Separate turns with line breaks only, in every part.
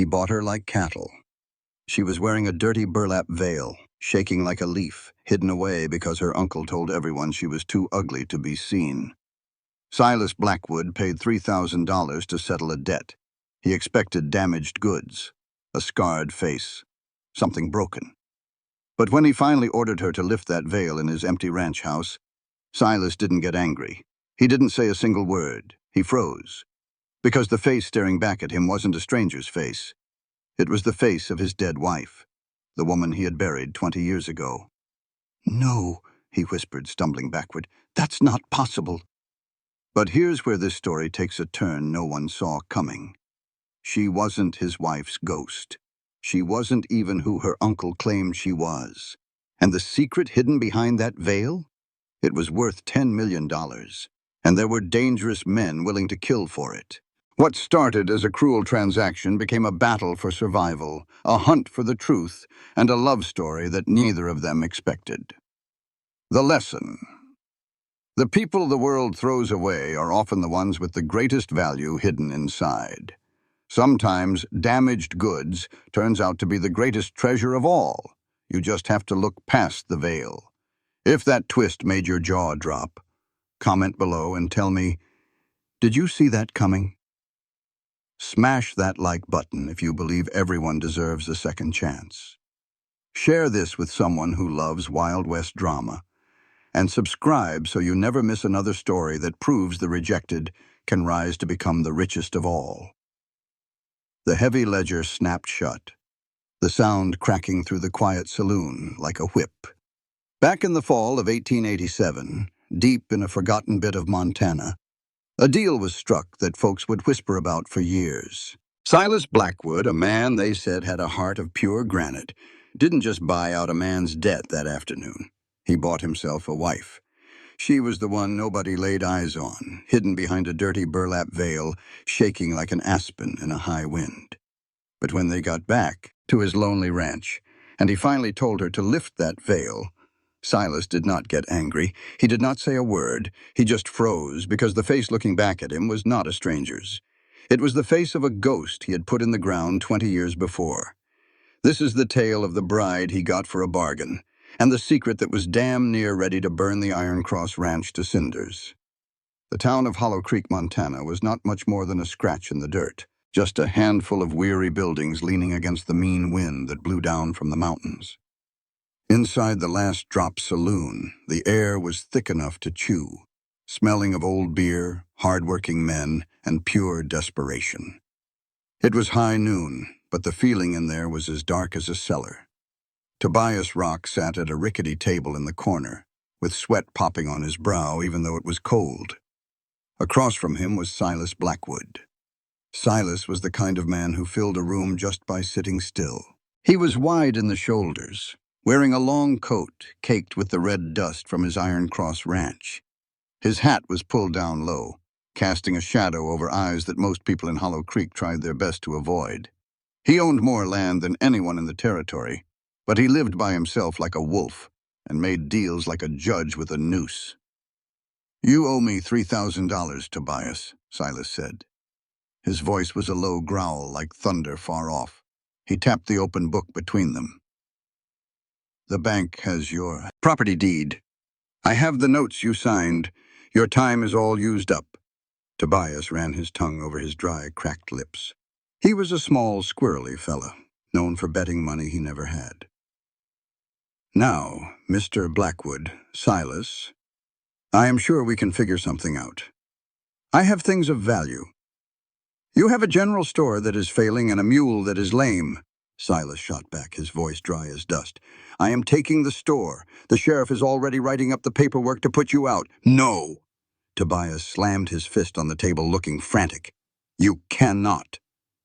He bought her like cattle. She was wearing a dirty burlap veil, shaking like a leaf, hidden away because her uncle told everyone she was too ugly to be seen. Silas Blackwood paid $3,000 to settle a debt. He expected damaged goods, a scarred face, something broken. But when he finally ordered her to lift that veil in his empty ranch house, Silas didn't get angry. He didn't say a single word. He froze. Because the face staring back at him wasn't a stranger's face. It was the face of his dead wife, the woman he had buried 20 years ago. "No," he whispered, stumbling backward. "That's not possible." But here's where this story takes a turn no one saw coming. She wasn't his wife's ghost. She wasn't even who her uncle claimed she was. And the secret hidden behind that veil? It was worth $10 million, and there were dangerous men willing to kill for it. What started as a cruel transaction became a battle for survival, a hunt for the truth, and a love story that neither of them expected. The lesson. The people the world throws away are often the ones with the greatest value hidden inside. Sometimes damaged goods turns out to be the greatest treasure of all. You just have to look past the veil. If that twist made your jaw drop, comment below and tell me, did you see that coming? Smash that like button if you believe everyone deserves a second chance. Share this with someone who loves Wild West drama. And subscribe so you never miss another story that proves the rejected can rise to become the richest of all. The heavy ledger snapped shut, the sound cracking through the quiet saloon like a whip. Back in the fall of 1887, deep in a forgotten bit of Montana, a deal was struck that folks would whisper about for years. Silas Blackwood, a man they said had a heart of pure granite, didn't just buy out a man's debt that afternoon. He bought himself a wife. She was the one nobody laid eyes on, hidden behind a dirty burlap veil, shaking like an aspen in a high wind. But when they got back to his lonely ranch, and he finally told her to lift that veil, Silas did not get angry. He did not say a word. He just froze because the face looking back at him was not a stranger's. It was the face of a ghost he had put in the ground 20 years before. This is the tale of the bride he got for a bargain, and the secret that was damn near ready to burn the Iron Cross Ranch to cinders. The town of Hollow Creek, Montana, was not much more than a scratch in the dirt, just a handful of weary buildings leaning against the mean wind that blew down from the mountains. Inside the Last Drop saloon, the air was thick enough to chew, smelling of old beer, hard-working men, and pure desperation. It was high noon, but the feeling in there was as dark as a cellar. Tobias Rock sat at a rickety table in the corner, with sweat popping on his brow even though it was cold. Across from him was Silas Blackwood. Silas was the kind of man who filled a room just by sitting still. He was wide in the shoulders, wearing a long coat caked with the red dust from his Iron Cross Ranch. His hat was pulled down low, casting a shadow over eyes that most people in Hollow Creek tried their best to avoid. He owned more land than anyone in the territory, but he lived by himself like a wolf and made deals like a judge with a noose. "You owe me $3,000, Tobias," Silas said. His voice was a low growl like thunder far off. He tapped the open book between them. "The bank has your property deed. I have the notes you signed. Your time is all used up." Tobias ran his tongue over his dry, cracked lips. He was a small, squirrely fella, known for betting money he never had. "Now, Mr. Blackwood, Silas, I am sure we can figure something out. I have things of value. You have a general store that is failing and a mule that is lame." Silas shot back, his voice dry as dust. "I am taking the store. The sheriff is already writing up the paperwork to put you out." "No!" Tobias slammed his fist on the table, looking frantic. "You cannot.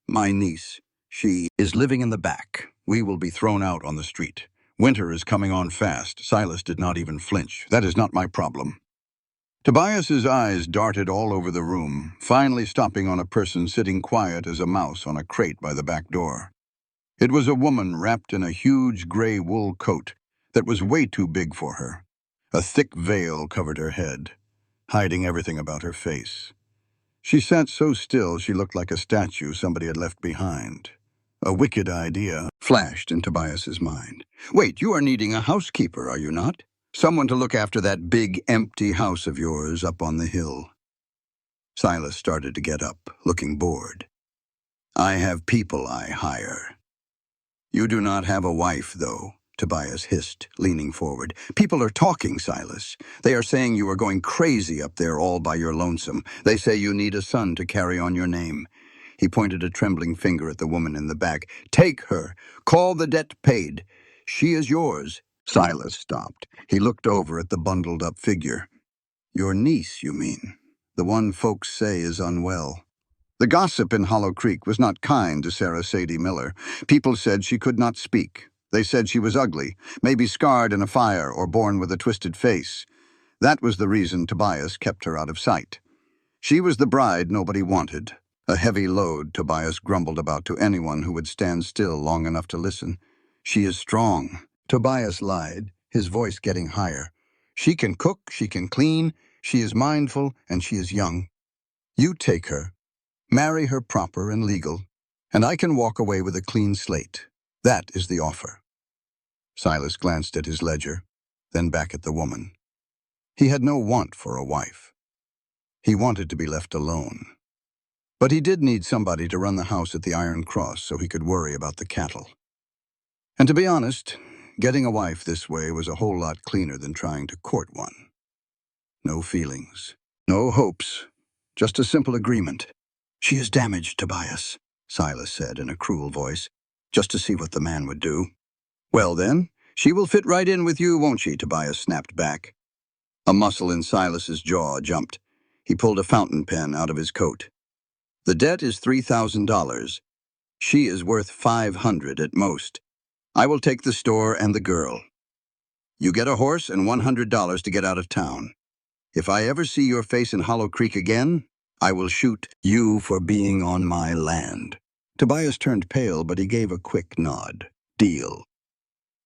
My niece, she is living in the back. We will be thrown out on the street. Winter is coming on fast." Silas did not even flinch. "That is not my problem." Tobias's eyes darted all over the room, finally stopping on a person sitting quiet as a mouse on a crate by the back door. It was a woman wrapped in a huge gray wool coat that was way too big for her. A thick veil covered her head, hiding everything about her face. She sat so still she looked like a statue somebody had left behind. A wicked idea flashed in Tobias's mind. Wait, you are needing a housekeeper, are you not? Someone to look after that big, empty house of yours up on the hill. Silas started to get up, looking bored. I have people I hire. You do not have a wife, though, Tobias hissed, leaning forward. People are talking, Silas. They are saying you are going crazy up there all by your lonesome. They say you need a son to carry on your name. He pointed a trembling finger at the woman in the back. Take her. Call the debt paid. She is yours. Silas stopped. He looked over at the bundled-up figure. Your niece, you mean? The one folks say is unwell. The gossip in Hollow Creek was not kind to Sarah Sadie Miller. People said she could not speak. They said she was ugly, maybe scarred in a fire or born with a twisted face. That was the reason Tobias kept her out of sight. She was the bride nobody wanted. A heavy load, Tobias grumbled about to anyone who would stand still long enough to listen. She is strong. Tobias lied, his voice getting higher. She can cook, she can clean, she is mindful, and she is young. You take her. Marry her proper and legal, and I can walk away with a clean slate. That is the offer. Silas glanced at his ledger, then back at the woman. He had no want for a wife. He wanted to be left alone. But he did need somebody to run the house at the Iron Cross so he could worry about the cattle. And to be honest, getting a wife this way was a whole lot cleaner than trying to court one. No feelings, no hopes, just a simple agreement. She is damaged, Tobias, Silas said in a cruel voice, just to see what the man would do. Well then, she will fit right in with you, won't she? Tobias snapped back. A muscle in Silas's jaw jumped. He pulled a fountain pen out of his coat. The debt is $3,000. She is worth $500 at most. I will take the store and the girl. You get a horse and $100 to get out of town. If I ever see your face in Hollow Creek again, I will shoot you for being on my land. Tobias turned pale, but he gave a quick nod. Deal.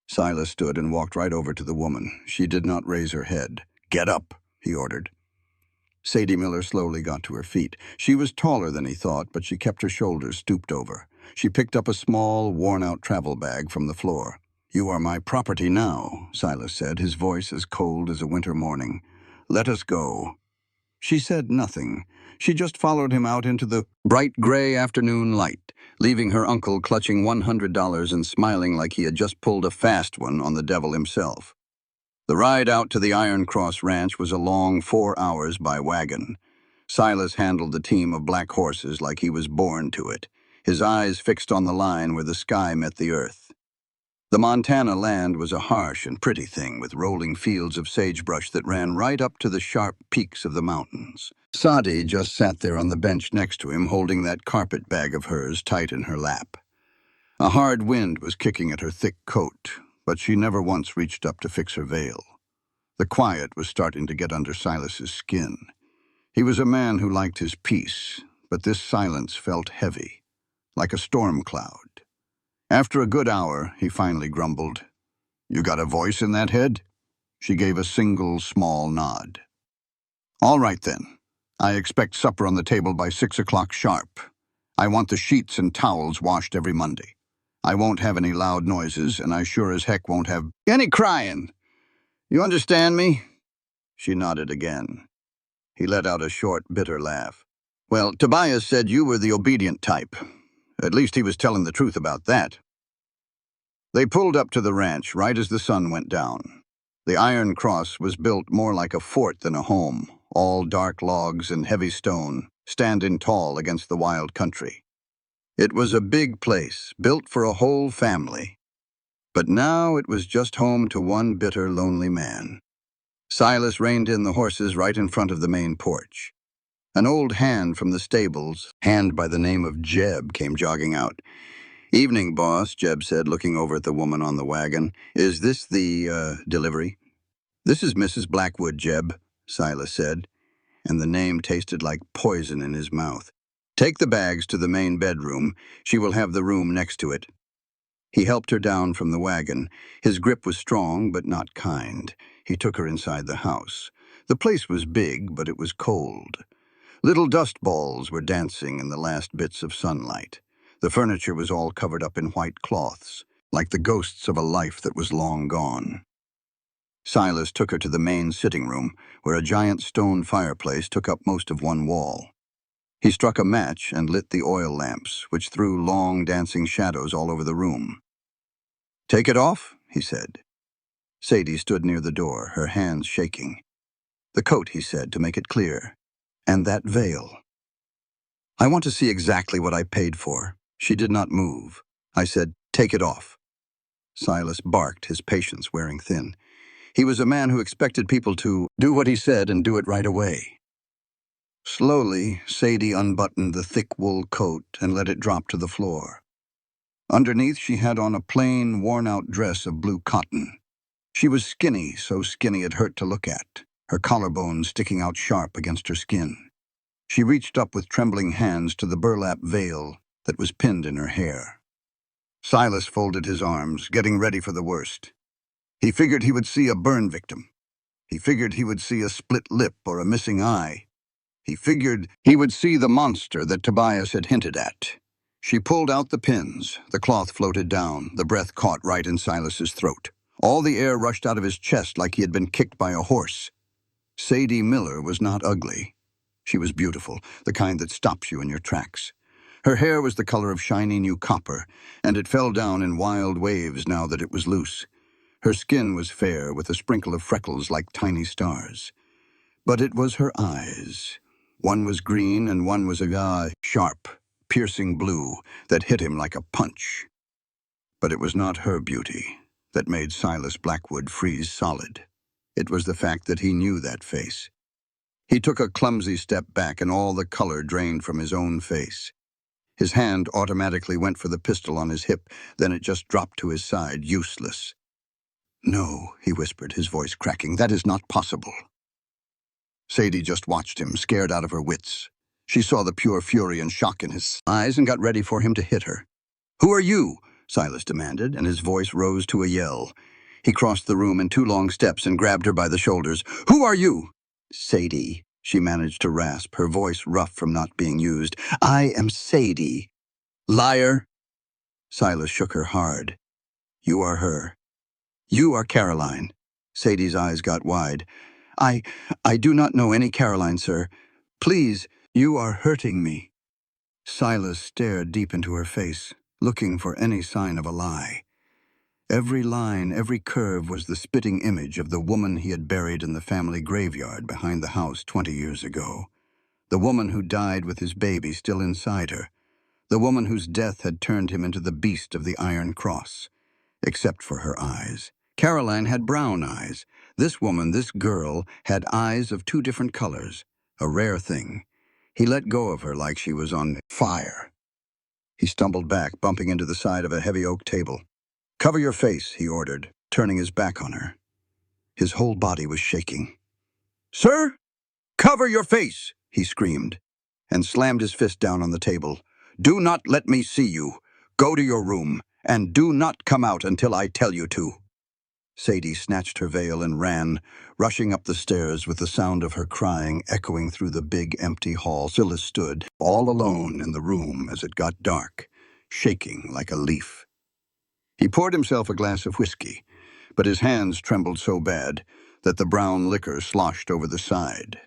Silas stood and walked right over to the woman. She did not raise her head. Get up, he ordered. Sadie Miller slowly got to her feet. She was taller than he thought, but she kept her shoulders stooped over. She picked up a small, worn-out travel bag from the floor. You are my property now, Silas said, his voice as cold as a winter morning. Let us go. She said nothing. She just followed him out into the bright gray afternoon light, leaving her uncle clutching $100 and smiling like he had just pulled a fast one on the devil himself. The ride out to the Iron Cross Ranch was a long 4 hours by wagon. Silas handled the team of black horses like he was born to it, his eyes fixed on the line where the sky met the earth. The Montana land was a harsh and pretty thing with rolling fields of sagebrush that ran right up to the sharp peaks of the mountains. Sadie just sat there on the bench next to him, holding that carpet bag of hers tight in her lap. A hard wind was kicking at her thick coat, but she never once reached up to fix her veil. The quiet was starting to get under Silas's skin. He was a man who liked his peace, but this silence felt heavy, like a storm cloud. After a good hour, he finally grumbled, You got a voice in that head? She gave a single, small nod. All right, then. I expect supper on the table by 6 o'clock sharp. I want the sheets and towels washed every Monday. I won't have any loud noises, and I sure as heck won't have any crying. You understand me? She nodded again. He let out a short, bitter laugh. Well, Tobias said you were the obedient type. At least he was telling the truth about that. They pulled up to the ranch right as the sun went down. The Iron Cross was built more like a fort than a home, all dark logs and heavy stone, standing tall against the wild country. It was a big place, built for a whole family. But now it was just home to one bitter, lonely man. Silas reined in the horses right in front of the main porch. An old hand from the stables, hand by the name of Jeb, came jogging out. Evening, boss, Jeb said, looking over at the woman on the wagon. Is this the, delivery? This is Mrs. Blackwood, Jeb, Silas said, and the name tasted like poison in his mouth. Take the bags to the main bedroom. She will have the room next to it. He helped her down from the wagon. His grip was strong, but not kind. He took her inside the house. The place was big, but it was cold. Little dust balls were dancing in the last bits of sunlight. The furniture was all covered up in white cloths, like the ghosts of a life that was long gone. Silas took her to the main sitting room, where a giant stone fireplace took up most of one wall. He struck a match and lit the oil lamps, which threw long, dancing shadows all over the room. "Take it off," he said. Sadie stood near the door, her hands shaking. "The coat," he said, to make it clear. "And that veil." "I want to see exactly what I paid for." She did not move. I said, "Take it off." Silas barked, his patience wearing thin. He was a man who expected people to do what he said and do it right away. Slowly, Sadie unbuttoned the thick wool coat and let it drop to the floor. Underneath, she had on a plain, worn-out dress of blue cotton. She was skinny, so skinny it hurt to look at, her collarbone sticking out sharp against her skin. She reached up with trembling hands to the burlap veil that was pinned in her hair. Silas folded his arms, getting ready for the worst. He figured he would see a burn victim. He figured he would see a split lip or a missing eye. He figured he would see the monster that Tobias had hinted at. She pulled out the pins. The cloth floated down. The breath caught right in Silas's throat. All the air rushed out of his chest like he had been kicked by a horse. Sadie Miller was not ugly. She was beautiful, the kind that stops you in your tracks. Her hair was the color of shiny new copper, and it fell down in wild waves now that it was loose. Her skin was fair, with a sprinkle of freckles like tiny stars. But it was her eyes. One was green and one was a sharp, piercing blue that hit him like a punch. But it was not her beauty that made Silas Blackwood freeze solid. It was the fact that he knew that face. He took a clumsy step back and all the color drained from his own face. His hand automatically went for the pistol on his hip, then it just dropped to his side, useless. "No," he whispered, his voice cracking, "that is not possible." Sadie just watched him, scared out of her wits. She saw the pure fury and shock in his eyes and got ready for him to hit her. "Who are you?" Silas demanded, and his voice rose to a yell. He crossed the room in 2 long steps and grabbed her by the shoulders. "Who are you?" "Sadie," she managed to rasp, her voice rough from not being used. "I am Sadie." "Liar!" Silas shook her hard. "You are her. You are Caroline." Sadie's eyes got wide. I do not know any Caroline, sir. Please, you are hurting me." Silas stared deep into her face, looking for any sign of a lie. Every line, every curve was the spitting image of the woman he had buried in the family graveyard behind the house 20 years ago. The woman who died with his baby still inside her. The woman whose death had turned him into the beast of the Iron Cross. Except for her eyes. Caroline had brown eyes. This woman, this girl, had eyes of 2 different colors. A rare thing. He let go of her like she was on fire. He stumbled back, bumping into the side of a heavy oak table. "Cover your face," he ordered, turning his back on her. His whole body was shaking. "Sir, cover your face," he screamed, and slammed his fist down on the table. "Do not let me see you. Go to your room, and do not come out until I tell you to." Sadie snatched her veil and ran, rushing up the stairs with the sound of her crying echoing through the big, empty hall. Silas stood, all alone in the room as it got dark, shaking like a leaf. He poured himself a glass of whiskey, but his hands trembled so bad that the brown liquor sloshed over the side.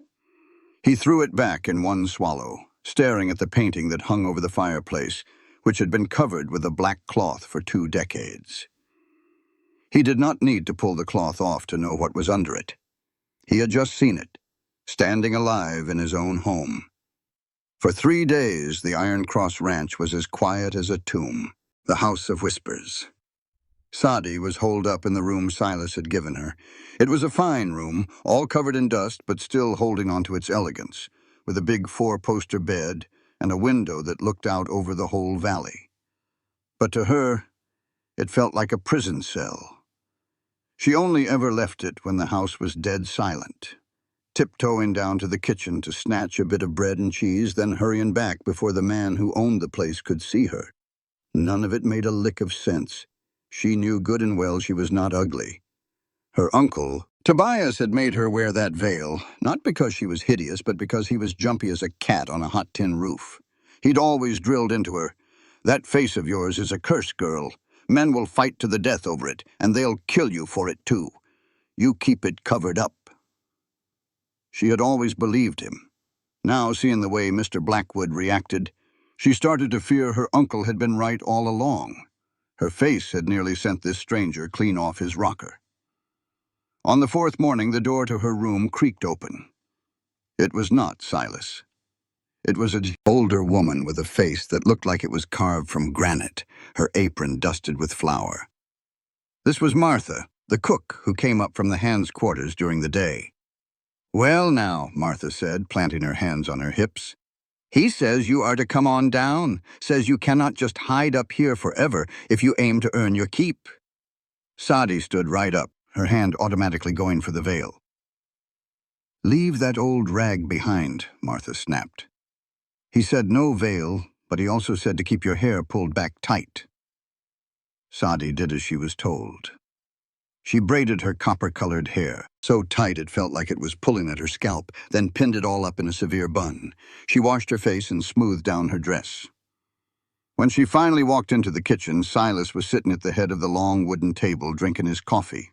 He threw it back in one swallow, staring at the painting that hung over the fireplace, which had been covered with a black cloth for 2 decades. He did not need to pull the cloth off to know what was under it. He had just seen it, standing alive in his own home. For 3 days, the Iron Cross Ranch was as quiet as a tomb, the House of Whispers. Sadie was holed up in the room Silas had given her. It was a fine room, all covered in dust but still holding on to its elegance, with a big 4-poster bed and a window that looked out over the whole valley. But to her, it felt like a prison cell. She only ever left it when the house was dead silent, tiptoeing down to the kitchen to snatch a bit of bread and cheese, then hurrying back before the man who owned the place could see her. None of it made a lick of sense. She knew good and well she was not ugly. Her uncle, Tobias, had made her wear that veil, not because she was hideous, but because he was jumpy as a cat on a hot tin roof. He'd always drilled into her, That face of yours is a curse, girl. Men will fight to the death over it, and they'll kill you for it, too. You keep it covered up." She had always believed him. Now, seeing the way Mr. Blackwood reacted, she started to fear her uncle had been right all along. Her face had nearly sent this stranger clean off his rocker. On the fourth morning, the door to her room creaked open. It was not Silas. It was an older woman with a face that looked like it was carved from granite, her apron dusted with flour. This was Martha, the cook who came up from the hands' quarters during the day. "Well now," Martha said, planting her hands on her hips. "He says you are to come on down, says you cannot just hide up here forever if you aim to earn your keep." Sadie stood right up, her hand automatically going for the veil. "Leave that old rag behind," Martha snapped. "He said no veil, but he also said to keep your hair pulled back tight." Sadie did as she was told. She braided her copper-colored hair, so tight it felt like it was pulling at her scalp, then pinned it all up in a severe bun. She washed her face and smoothed down her dress. When she finally walked into the kitchen, Silas was sitting at the head of the long wooden table drinking his coffee.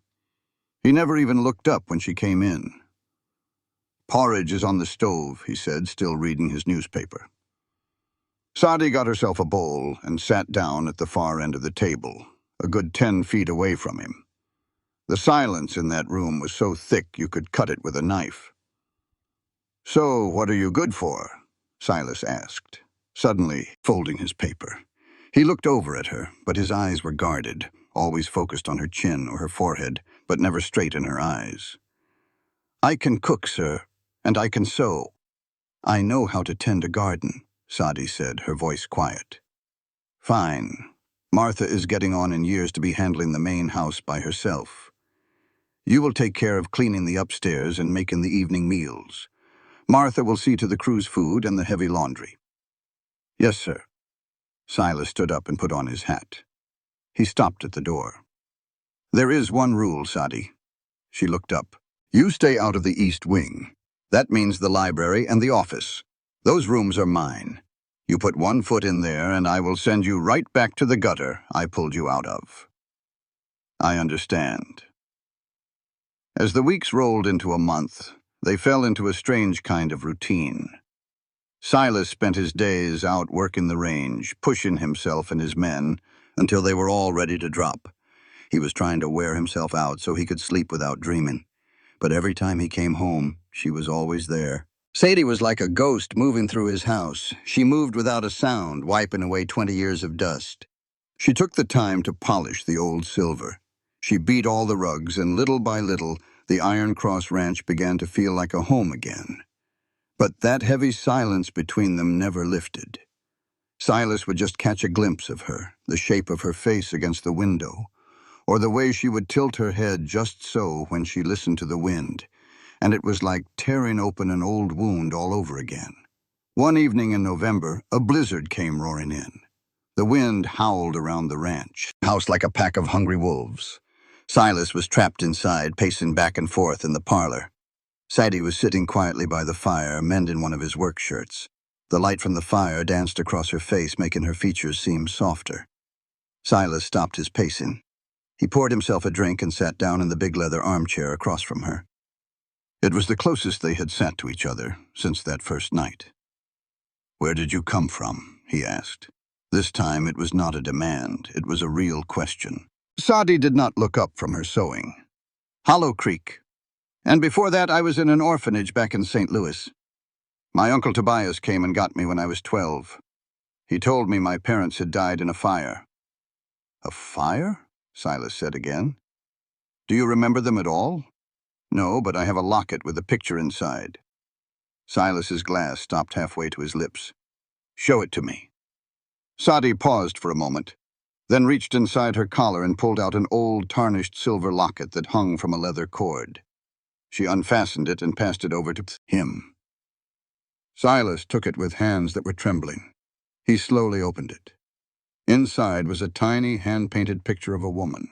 He never even looked up when she came in. "Porridge is on the stove," he said, still reading his newspaper. Sadie got herself a bowl and sat down at the far end of the table, a good 10 feet away from him. The silence in that room was so thick you could cut it with a knife. "So, what are you good for?" Silas asked, suddenly folding his paper. He looked over at her, but his eyes were guarded, always focused on her chin or her forehead, but never straight in her eyes. "I can cook, sir, and I can sew. I know how to tend a garden," Sadie said, her voice quiet. "Fine. Martha is getting on in years to be handling the main house by herself. You will take care of cleaning the upstairs and making the evening meals. Martha will see to the crew's food and the heavy laundry." "Yes, sir." Silas stood up and put on his hat. He stopped at the door. "There is one rule, Sadie." She looked up. "You stay out of the east wing. That means the library and the office. Those rooms are mine. You put one foot in there and I will send you right back to the gutter I pulled you out of." "I understand." As the weeks rolled into a month, they fell into a strange kind of routine. Silas spent his days out working the range, pushing himself and his men until they were all ready to drop. He was trying to wear himself out so he could sleep without dreaming. But every time he came home, she was always there. Sadie was like a ghost moving through his house. She moved without a sound, wiping away 20 years of dust. She took the time to polish the old silver. She beat all the rugs, and little by little, the Iron Cross Ranch began to feel like a home again. But that heavy silence between them never lifted. Silas would just catch a glimpse of her, the shape of her face against the window, or the way she would tilt her head just so when she listened to the wind, and it was like tearing open an old wound all over again. One evening in November, a blizzard came roaring in. The wind howled around the ranch, house like a pack of hungry wolves. Silas was trapped inside, pacing back and forth in the parlor. Sadie was sitting quietly by the fire, mending one of his work shirts. The light from the fire danced across her face, making her features seem softer. Silas stopped his pacing. He poured himself a drink and sat down in the big leather armchair across from her. It was the closest they had sat to each other since that first night. "Where did you come from?" he asked. This time it was not a demand, it was a real question. Sadie did not look up from her sewing. "Hollow Creek. And before that I was in an orphanage back in St. Louis. My Uncle Tobias came and got me when I was 12. He told me my parents had died in a fire." "A fire?" Silas said again. "Do you remember them at all?" "No, but I have a locket with a picture inside." Silas's glass stopped halfway to his lips. "Show it to me." Sadie paused for a moment, then reached inside her collar and pulled out an old, tarnished silver locket that hung from a leather cord. She unfastened it and passed it over to him. Silas took it with hands that were trembling. He slowly opened it. Inside was a tiny, hand-painted picture of a woman.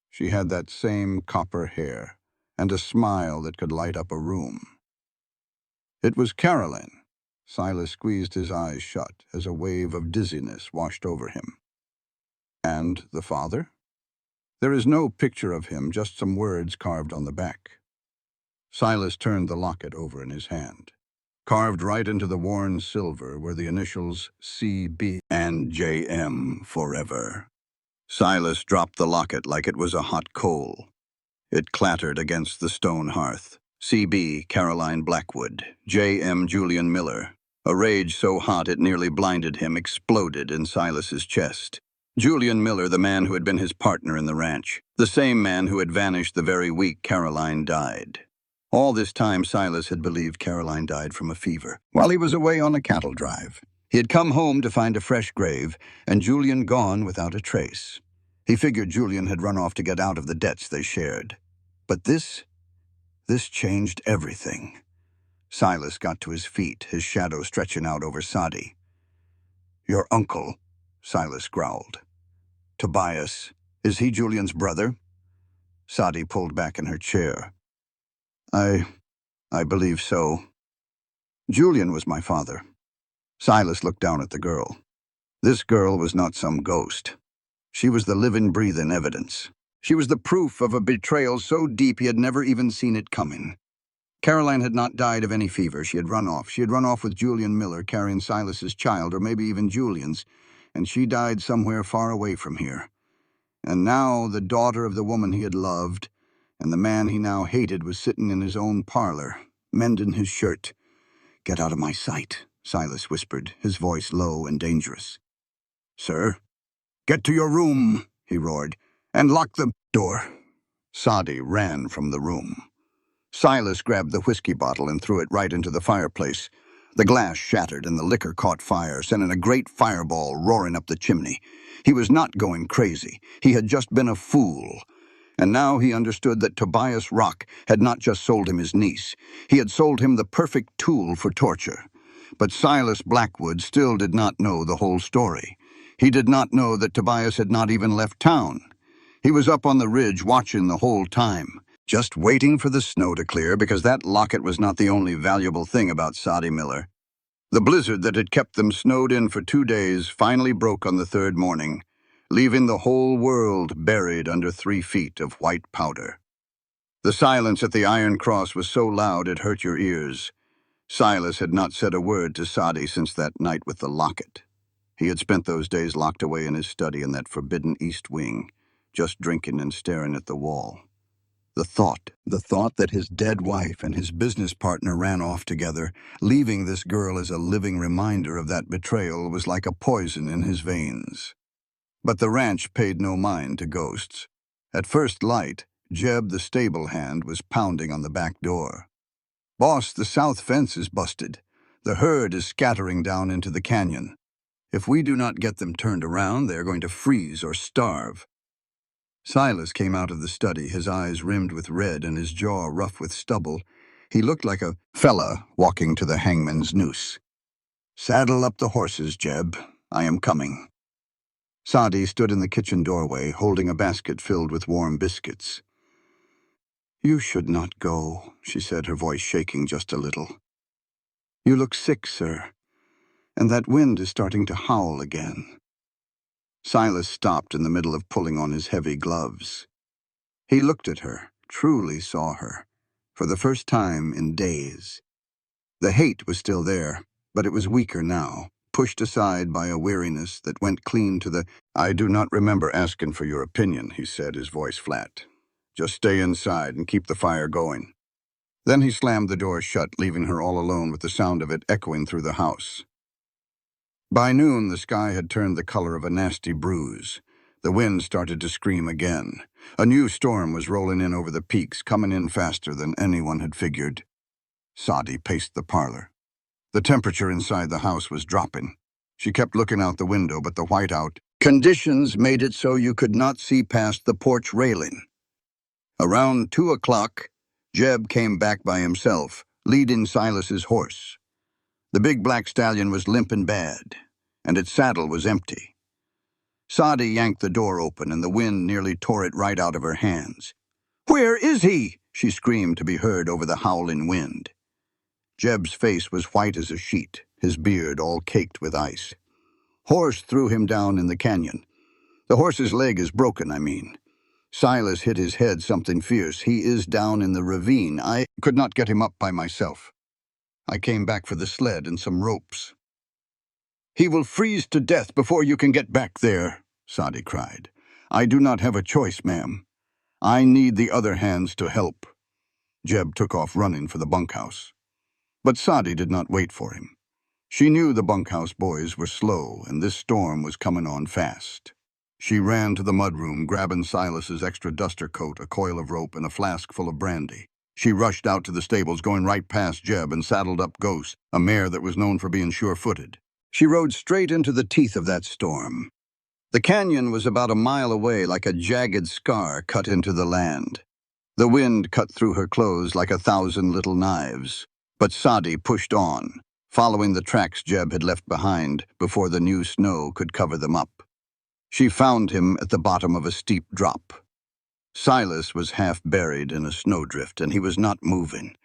She had that same copper hair and a smile that could light up a room. It was Carolyn. Silas squeezed his eyes shut as a wave of dizziness washed over him. And the father? There is no picture of him, just some words carved on the back. Silas turned the locket over in his hand. Carved right into the worn silver were the initials C.B. and J.M. forever. Silas dropped the locket like it was a hot coal. It clattered against the stone hearth. C.B. Caroline Blackwood, J.M. Julian Miller. A rage so hot it nearly blinded him exploded in Silas's chest. Julian Miller, the man who had been his partner in the ranch. The same man who had vanished the very week Caroline died. All this time, Silas had believed Caroline died from a fever, while he was away on a cattle drive. He had come home to find a fresh grave, and Julian gone without a trace. He figured Julian had run off to get out of the debts they shared. But this changed everything. Silas got to his feet, his shadow stretching out over Sadi. "Your uncle," Silas growled. "Tobias, is he Julian's brother?" Sadi pulled back in her chair. I believe so. Julian was my father." Silas looked down at the girl. This girl was not some ghost. She was the living, breathing evidence. She was the proof of a betrayal so deep he had never even seen it coming. Caroline had not died of any fever. She had run off. She had run off with Julian Miller, carrying Silas's child, or maybe even Julian's, and she died somewhere far away from here. And now the daughter of the woman he had loved, and the man he now hated, was sitting in his own parlor, mending his shirt. "Get out of my sight," Silas whispered, his voice low and dangerous. "Sir?" "Get to your room," he roared, "and lock the door." Sadi ran from the room. Silas grabbed the whiskey bottle and threw it right into the fireplace. The glass shattered and the liquor caught fire, sending a great fireball roaring up the chimney. He was not going crazy. He had just been a fool. And now he understood that Tobias Rock had not just sold him his niece. He had sold him the perfect tool for torture. But Silas Blackwood still did not know the whole story. He did not know that Tobias had not even left town. He was up on the ridge watching the whole time, just waiting for the snow to clear, because that locket was not the only valuable thing about Sadi Miller. The blizzard that had kept them snowed in for 2 days finally broke on the third morning, leaving the whole world buried under 3 feet of white powder. The silence at the Iron Cross was so loud it hurt your ears. Silas had not said a word to Sadi since that night with the locket. He had spent those days locked away in his study in that forbidden east wing, just drinking and staring at the wall. The thought that his dead wife and his business partner ran off together, leaving this girl as a living reminder of that betrayal, was like a poison in his veins. But the ranch paid no mind to ghosts. At first light, Jeb, the stable hand, was pounding on the back door. "Boss, the south fence is busted. The herd is scattering down into the canyon. If we do not get them turned around, they are going to freeze or starve." Silas came out of the study, his eyes rimmed with red and his jaw rough with stubble. He looked like a fella walking to the hangman's noose. "Saddle up the horses, Jeb. I am coming." Sadi stood in the kitchen doorway, holding a basket filled with warm biscuits. "You should not go," she said, her voice shaking just a little. "You look sick, sir, and that wind is starting to howl again." Silas stopped in the middle of pulling on his heavy gloves. He looked at her, truly saw her, for the first time in days. The hate was still there, but it was weaker now, pushed aside by a weariness that went clean to the— "I do not remember asking for your opinion," he said, his voice flat. "Just stay inside and keep the fire going." Then he slammed the door shut, leaving her all alone with the sound of it echoing through the house. By noon, the sky had turned the color of a nasty bruise. The wind started to scream again. A new storm was rolling in over the peaks, coming in faster than anyone had figured. Sadi paced the parlor. The temperature inside the house was dropping. She kept looking out the window, but the whiteout conditions made it so you could not see past the porch railing. Around 2 o'clock, Jeb came back by himself, leading Silas's horse. The big black stallion was limp and bad, and its saddle was empty. Sadi yanked the door open, and the wind nearly tore it right out of her hands. "Where is he?" she screamed to be heard over the howling wind. Jeb's face was white as a sheet. his beard all caked with ice. Horse threw him down in the canyon. The horse's leg is broken, I mean. Silas hit his head something fierce. He is down in the ravine. I could not get him up by myself. I came back for the sled and some ropes. He will freeze to death before you can get back there, Sadi cried. I do not have a choice, ma'am. I need the other hands to help. Jeb took off running for the bunkhouse. But Sadi did not wait for him. She knew the bunkhouse boys were slow, and this storm was coming on fast. She ran to the mudroom, grabbing Silas's extra duster coat, a coil of rope, and a flask full of brandy. She rushed out to the stables, going right past Jeb, and saddled up Ghost, a mare that was known for being sure-footed. She rode straight into the teeth of that storm. The canyon was about a mile away, like a jagged scar cut into the land. The wind cut through her clothes like 1,000 little knives. But Sadi pushed on, following the tracks Jeb had left behind before the new snow could cover them up. She found him at the bottom of a steep drop. Silas was half buried in a snowdrift, and he was not moving.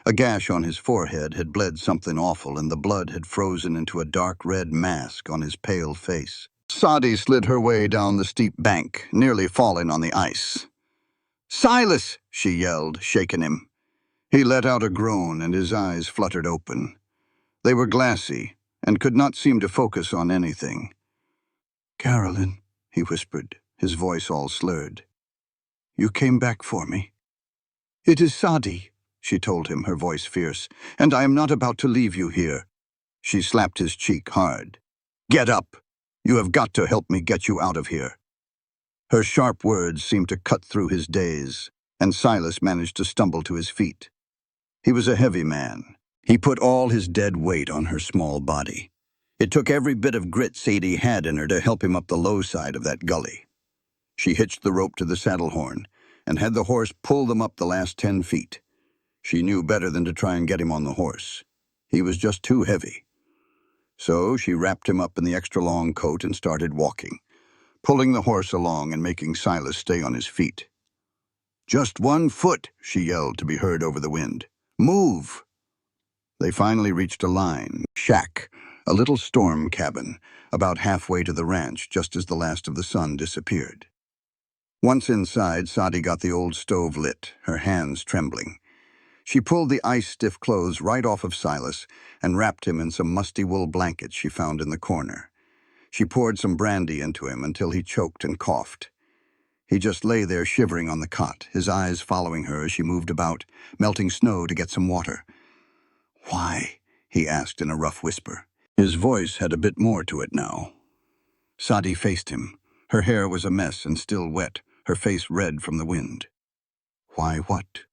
A gash on his forehead had bled something awful, and the blood had frozen into a dark red mask on his pale face. Sadi slid her way down the steep bank, nearly falling on the ice. "Silas!" she yelled, shaking him. He let out a groan, and his eyes fluttered open. They were glassy, and could not seem to focus on anything. "Carolyn," he whispered, his voice all slurred. "You came back for me." "It is Sadi," she told him, her voice fierce, "and I am not about to leave you here." She slapped his cheek hard. "Get up! You have got to help me get you out of here." Her sharp words seemed to cut through his daze, and Silas managed to stumble to his feet. He was a heavy man. He put all his dead weight on her small body. It took every bit of grit Sadie had in her to help him up the low side of that gully. She hitched the rope to the saddle horn and had the horse pull them up the last 10 feet. She knew better than to try and get him on the horse. He was just too heavy. So she wrapped him up in the extra long coat and started walking, pulling the horse along and making Silas stay on his feet. "Just 1 foot," she yelled to be heard over the wind. "Move!" They finally reached a line, shack, a little storm cabin, about halfway to the ranch just as the last of the sun disappeared. Once inside, Sadi got the old stove lit, her hands trembling. She pulled the ice-stiff clothes right off of Silas and wrapped him in some musty wool blankets she found in the corner. She poured some brandy into him until he choked and coughed. He just lay there shivering on the cot, his eyes following her as she moved about, melting snow to get some water. "Why?" he asked in a rough whisper. His voice had a bit more to it now. Sadi faced him. Her hair was a mess and still wet, her face red from the wind. "Why what?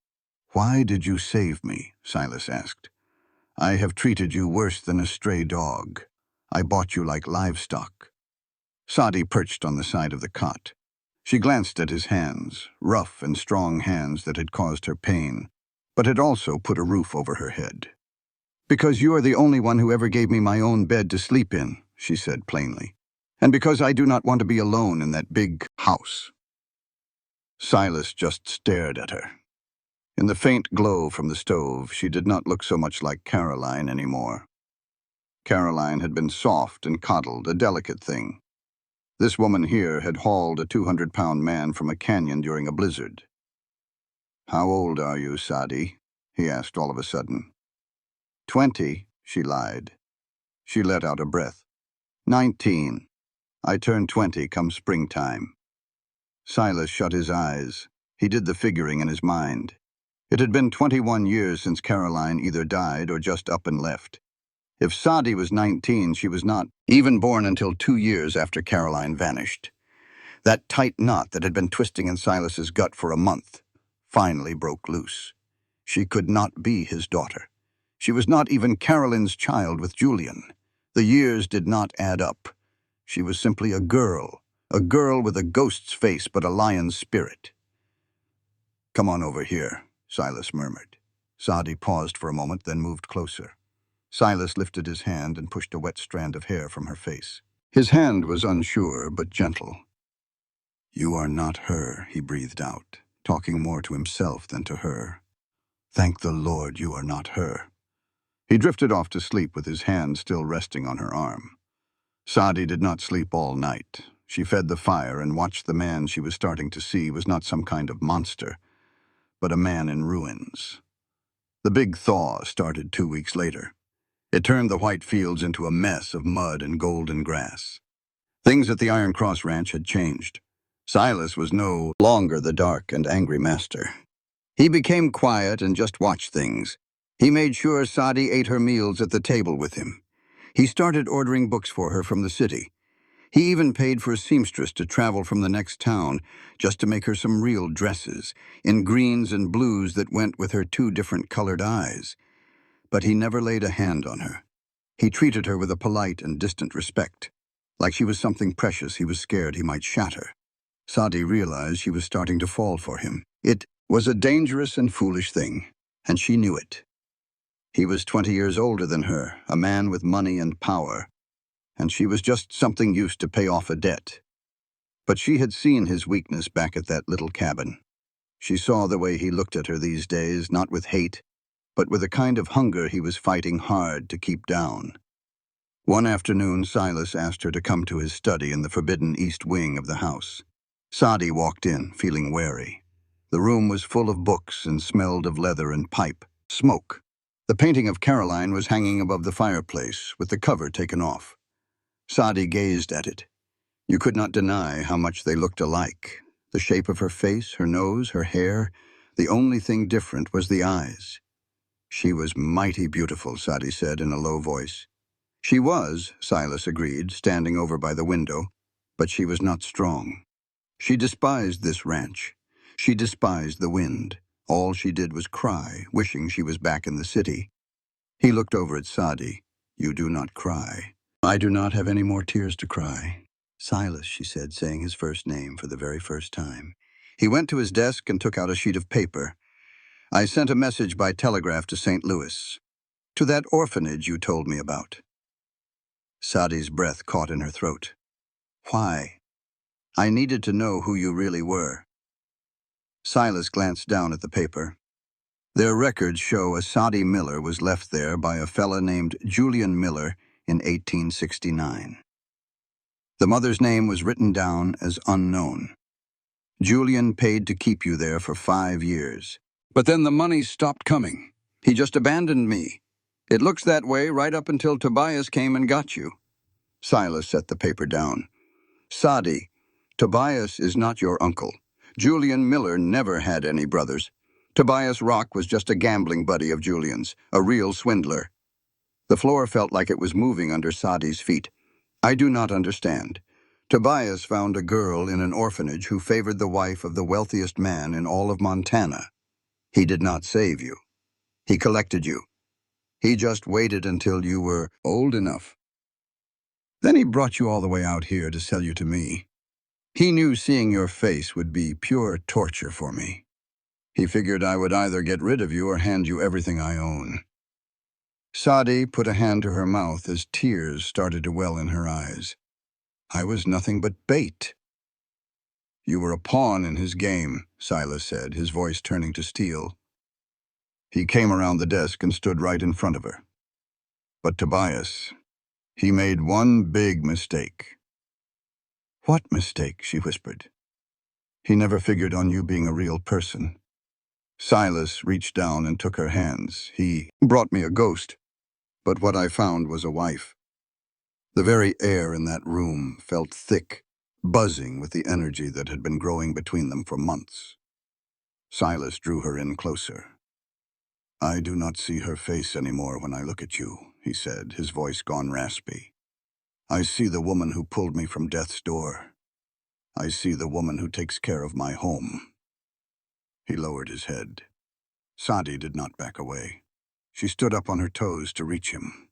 Why did you save me?" Silas asked. "I have treated you worse than a stray dog. I bought you like livestock." Sadi perched on the side of the cot. She glanced at his hands, rough and strong hands that had caused her pain, but had also put a roof over her head. "Because you are the only one who ever gave me my own bed to sleep in," she said plainly, "and because I do not want to be alone in that big house." Silas just stared at her. In the faint glow from the stove, she did not look so much like Caroline anymore. Caroline had been soft and coddled, a delicate thing. This woman here had hauled a 200-pound man from a canyon during a blizzard. "How old are you, Sadi?" he asked all of a sudden. 20, she lied. She let out a breath. 19. I turn 20 come springtime. Silas shut his eyes. He did the figuring in his mind. It had been 21 years since Caroline either died or just up and left. If Sadi was 19, she was not even born until 2 years after Caroline vanished. That tight knot that had been twisting in Silas's gut for a month finally broke loose. She could not be his daughter. She was not even Carolyn's child with Julian. The years did not add up. She was simply a girl with a ghost's face but a lion's spirit. "Come on over here," Silas murmured. Sadi paused for a moment, then moved closer. Silas lifted his hand and pushed a wet strand of hair from her face. His hand was unsure but gentle. "You are not her," he breathed out, talking more to himself than to her. "Thank the Lord you are not her." He drifted off to sleep with his hand still resting on her arm. Saadi did not sleep all night. She fed the fire and watched the man she was starting to see was not some kind of monster, but a man in ruins. The big thaw started 2 weeks later. It turned the white fields into a mess of mud and golden grass. Things at the Iron Cross Ranch had changed. Silas was no longer the dark and angry master. He became quiet and just watched things. He made sure Saadi ate her meals at the table with him. He started ordering books for her from the city. He even paid for a seamstress to travel from the next town just to make her some real dresses, in greens and blues that went with her 2 different-colored eyes. But he never laid a hand on her. He treated her with a polite and distant respect. Like she was something precious he was scared he might shatter. Saadi realized she was starting to fall for him. It was a dangerous and foolish thing, and she knew it. He was 20 years older than her, a man with money and power, and she was just something used to pay off a debt. But she had seen his weakness back at that little cabin. She saw the way he looked at her these days, not with hate, but with a kind of hunger he was fighting hard to keep down. One afternoon, Silas asked her to come to his study in the forbidden east wing of the house. Saadi walked in, feeling wary. The room was full of books and smelled of leather and pipe smoke. The painting of Caroline was hanging above the fireplace, with the cover taken off. Saadi gazed at it. You could not deny how much they looked alike. The shape of her face, her nose, her hair. The only thing different was the eyes. She was mighty beautiful, Saadi said in a low voice. She was, Silas agreed, standing over by the window, but she was not strong. She despised this ranch. She despised the wind. All she did was cry, wishing she was back in the city. He looked over at Saadi. You do not cry. I do not have any more tears to cry. Silas, she said, saying his first name for the very first time. He went to his desk and took out a sheet of paper. I sent a message by telegraph to St. Louis. To that orphanage you told me about. Saadi's breath caught in her throat. Why? I needed to know who you really were. Silas glanced down at the paper. Their records show a Saadi Miller was left there by a fella named Julian Miller in 1869. The mother's name was written down as unknown. Julian paid to keep you there for 5 years. But then the money stopped coming. He just abandoned me. It looks that way right up until Tobias came and got you. Silas set the paper down. Saadi, Tobias is not your uncle. Julian Miller never had any brothers. Tobias Rock was just a gambling buddy of Julian's, a real swindler. The floor felt like it was moving under Saadi's feet. I do not understand. Tobias found a girl in an orphanage who favored the wife of the wealthiest man in all of Montana. He did not save you. He collected you. He just waited until you were old enough. Then he brought you all the way out here to sell you to me. He knew seeing your face would be pure torture for me. He figured I would either get rid of you or hand you everything I own. Saadi put a hand to her mouth as tears started to well in her eyes. I was nothing but bait. You were a pawn in his game, Silas said, his voice turning to steel. He came around the desk and stood right in front of her. But Tobias, he made one big mistake. What mistake? She whispered. He never figured on you being a real person. Silas reached down and took her hands. He brought me a ghost, but what I found was a wife. The very air in that room felt thick, buzzing with the energy that had been growing between them for months. Silas drew her in closer. I do not see her face anymore when I look at you, he said, his voice gone raspy. I see the woman who pulled me from death's door. I see the woman who takes care of my home. He lowered his head. Saadi did not back away. She stood up on her toes to reach him.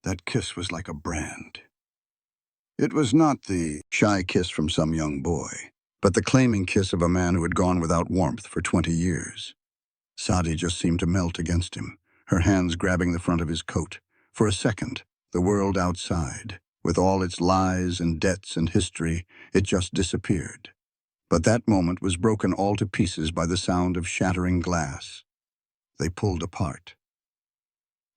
That kiss was like a brand. It was not the shy kiss from some young boy, but the claiming kiss of a man who had gone without warmth for 20 years. Saadi just seemed to melt against him, her hands grabbing the front of his coat. For a second, the world outside, with all its lies and debts and history, it just disappeared. But that moment was broken all to pieces by the sound of shattering glass. They pulled apart.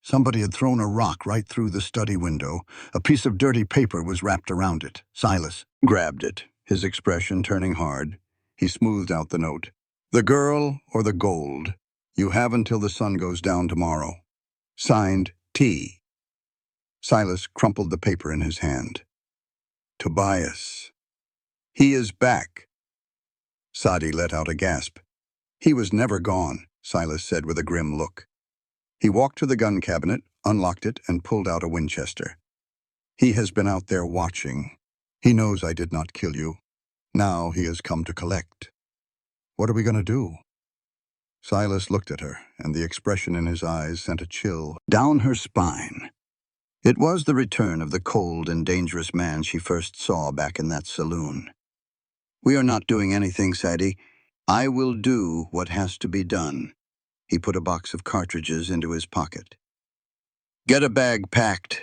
Somebody had thrown a rock right through the study window. A piece of dirty paper was wrapped around it. Silas grabbed it, his expression turning hard. He smoothed out the note. The girl or the gold? You have until the sun goes down tomorrow. Signed, T. Silas crumpled the paper in his hand. Tobias. He is back. Sadi let out a gasp. He was never gone, Silas said with a grim look. He walked to the gun cabinet, unlocked it, and pulled out a Winchester. He has been out there watching. He knows I did not kill you. Now he has come to collect. What are we going to do? Silas looked at her, and the expression in his eyes sent a chill down her spine. It was the return of the cold and dangerous man she first saw back in that saloon. We are not doing anything, Sadie. I will do what has to be done. He put a box of cartridges into his pocket. Get a bag packed.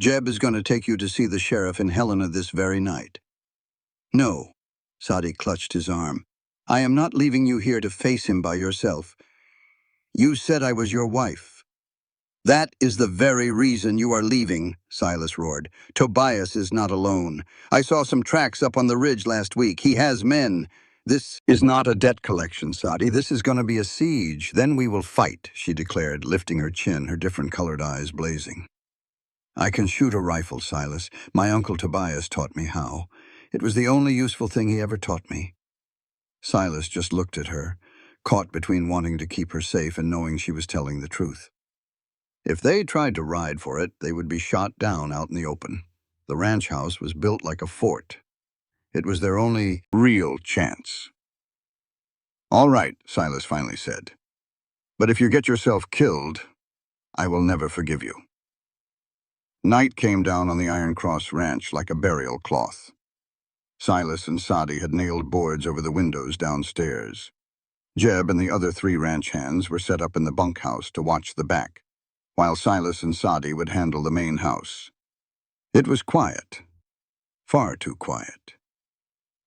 Jeb is going to take you to see the sheriff in Helena this very night. No, Sadi clutched his arm. I am not leaving you here to face him by yourself. You said I was your wife. That is the very reason you are leaving, Silas roared. Tobias is not alone. I saw some tracks up on the ridge last week. He has men. This is not a debt collection, Sadi. This is going to be a siege. Then we will fight, she declared, lifting her chin, her different-colored eyes blazing. I can shoot a rifle, Silas. My uncle Tobias taught me how. It was the only useful thing he ever taught me. Silas just looked at her, caught between wanting to keep her safe and knowing she was telling the truth. If they tried to ride for it, they would be shot down out in the open. The ranch house was built like a fort. It was their only real chance. All right, Silas finally said. But if you get yourself killed, I will never forgive you. Night came down on the Iron Cross Ranch like a burial cloth. Silas and Sadi had nailed boards over the windows downstairs. Jeb and the other 3 ranch hands were set up in the bunkhouse to watch the back, while Silas and Sadi would handle the main house. It was quiet. Far too quiet.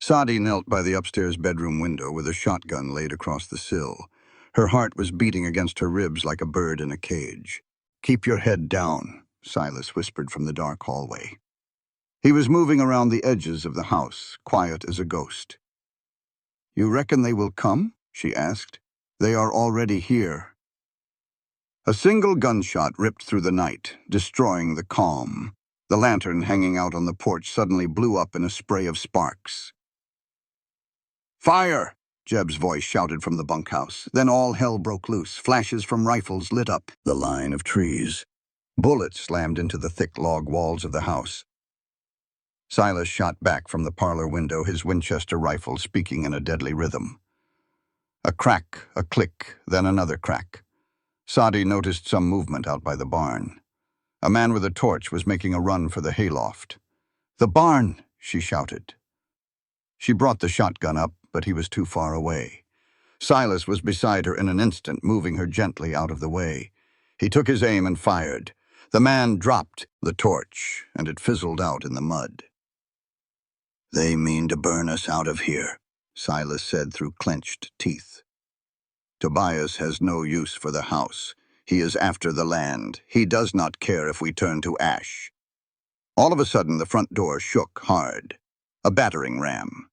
Sadi knelt by the upstairs bedroom window with a shotgun laid across the sill. Her heart was beating against her ribs like a bird in a cage. Keep your head down, Silas whispered from the dark hallway. He was moving around the edges of the house, quiet as a ghost. You reckon they will come? She asked. They are already here. A single gunshot ripped through the night, destroying the calm. The lantern hanging out on the porch suddenly blew up in a spray of sparks. Fire! Jeb's voice shouted from the bunkhouse. Then all hell broke loose. Flashes from rifles lit up the line of trees. Bullets slammed into the thick log walls of the house. Silas shot back from the parlor window, his Winchester rifle speaking in a deadly rhythm. A crack, a click, then another crack. Sadi noticed some movement out by the barn. A man with a torch was making a run for the hayloft. The barn, she shouted. She brought the shotgun up, but he was too far away. Silas was beside her in an instant, moving her gently out of the way. He took his aim and fired. The man dropped the torch, and it fizzled out in the mud. They mean to burn us out of here, Silas said through clenched teeth. Tobias has no use for the house. He is after the land. He does not care if we turn to ash. All of a sudden, the front door shook hard. A battering ram.